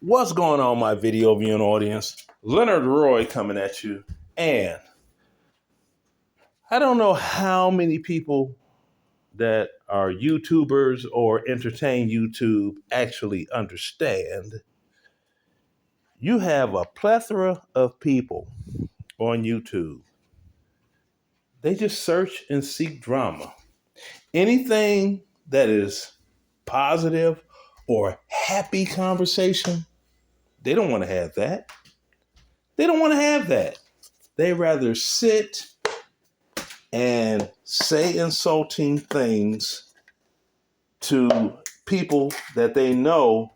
What's going on, my video viewing audience? Leonard Roy coming at you. And I don't know how many people that are YouTubers or entertain YouTube actually understand. You have a plethora of people on YouTube. They just search and seek drama. Anything that is positive or happy conversation, they don't want to have that. They don't want to have that. They rather sit and say insulting things to people that they know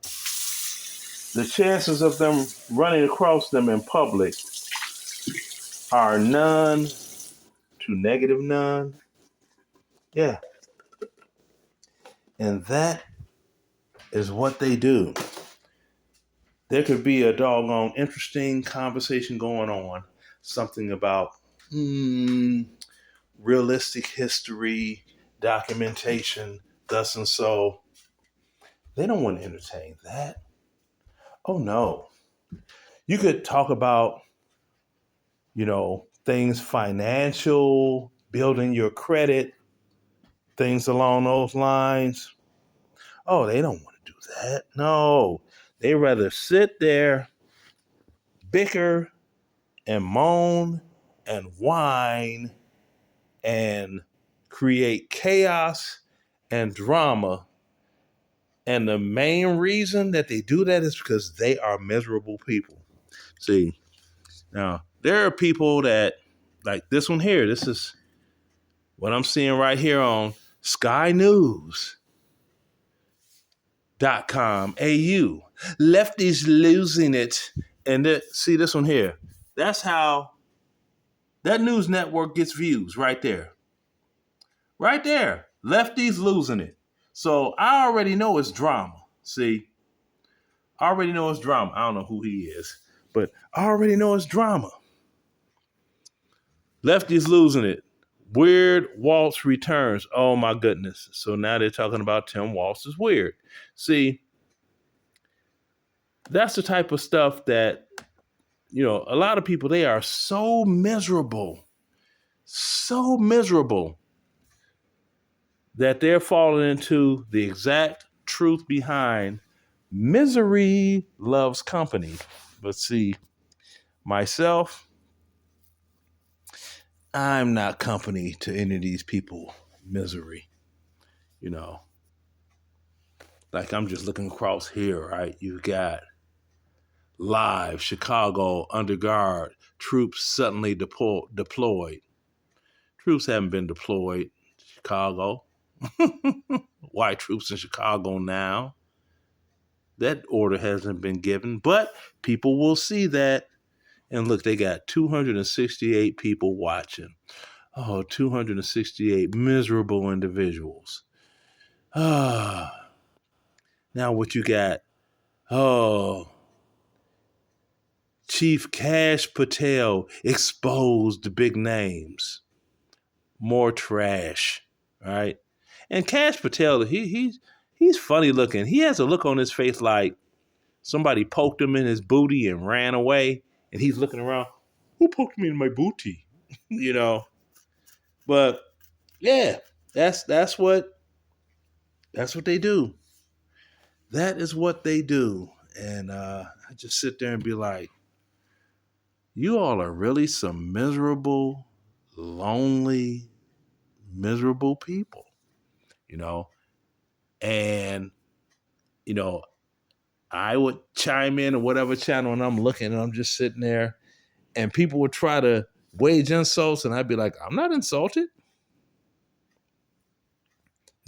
the chances of them running across them in public are none to negative none. Yeah. And that is what they do. There could be a doggone interesting conversation going on, something about realistic history, documentation, thus and so. They don't want to entertain that. Oh no. You could talk about, things financial, building your credit, things along those lines. Oh, they don't want to do that. No. They rather sit there, bicker and moan and whine and create chaos and drama. And the main reason that they do that is because they are miserable people. See, now there are people that, like this one here, this is what I'm seeing right here on skynews.com.au. Lefties losing it. And see this one here. That's how that news network gets views right there. Right there. Lefties losing it. So I already know it's drama. See, I already know it's drama. I don't know who he is, but I already know it's drama. Lefties losing it. Weird Waltz returns. Oh my goodness. So now they're talking about Tim Waltz is weird. See, that's the type of stuff that, a lot of people, they are so miserable that they're falling into the exact truth behind misery loves company. But see, myself, I'm not company to any of these people. Misery, like I'm just looking across here, right? You got live Chicago under guard, troops suddenly deployed. Troops haven't been deployed. Chicago. White troops in Chicago now. That order hasn't been given, but people will see that. And look, they got 268 people watching. Oh, 268 miserable individuals. Ah. Now what you got? Oh, Chief Cash Patel exposed the big names. More trash, right? And Cash Patel, he's funny looking. He has a look on his face like somebody poked him in his booty and ran away, and he's looking around. Who poked me in my booty? you know. But yeah, that's what they do. That is what they do. And I just sit there and be like, you all are really some miserable, lonely, miserable people, you know? And, I would chime in or whatever channel and I'm looking and I'm just sitting there and people would try to wage insults and I'd be like, I'm not insulted.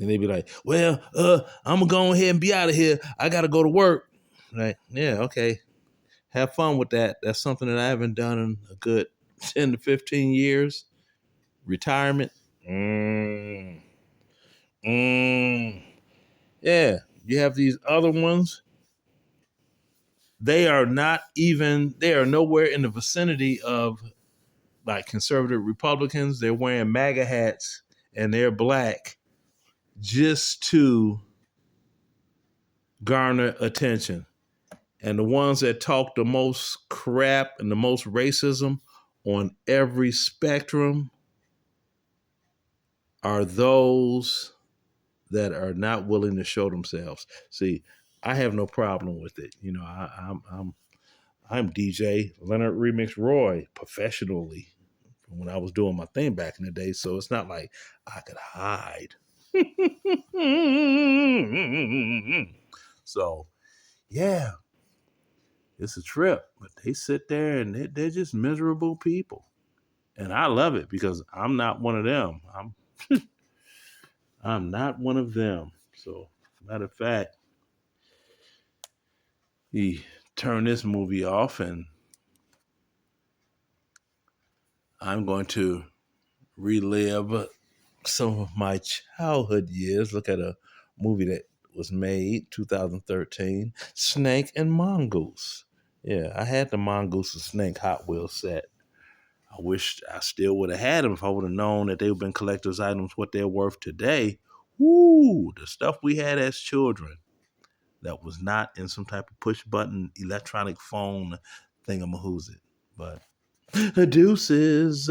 And they'd be like, well, I'm going to go ahead and be out of here. I got to go to work. Right? Yeah, okay. Have fun with that. That's something that I haven't done in a good 10 to 15 years. Retirement. Yeah, you have these other ones. They are nowhere in the vicinity of like conservative Republicans. They're wearing MAGA hats and they're black just to garner attention. And the ones that talk the most crap and the most racism on every spectrum are those that are not willing to show themselves. See, I have no problem with it. You know, I'm DJ Leonard Remix Roy professionally when I was doing my thing back in the day. So it's not like I could hide. So yeah, it's a trip, but they sit there and they're just miserable people. And I love it because I'm not one of them. I'm not one of them. So matter of fact, he turned this movie off and I'm going to relive some of my childhood years. Look at a movie that was made 2013, Snake and Mongoose. Yeah, I had the Mongoose and Snake Hot Wheels set. I wish I still would have had them if I would have known that they would have been collector's items, what they're worth today. Woo, the stuff we had as children that was not in some type of push button electronic phone thingamahoozy. But deuces.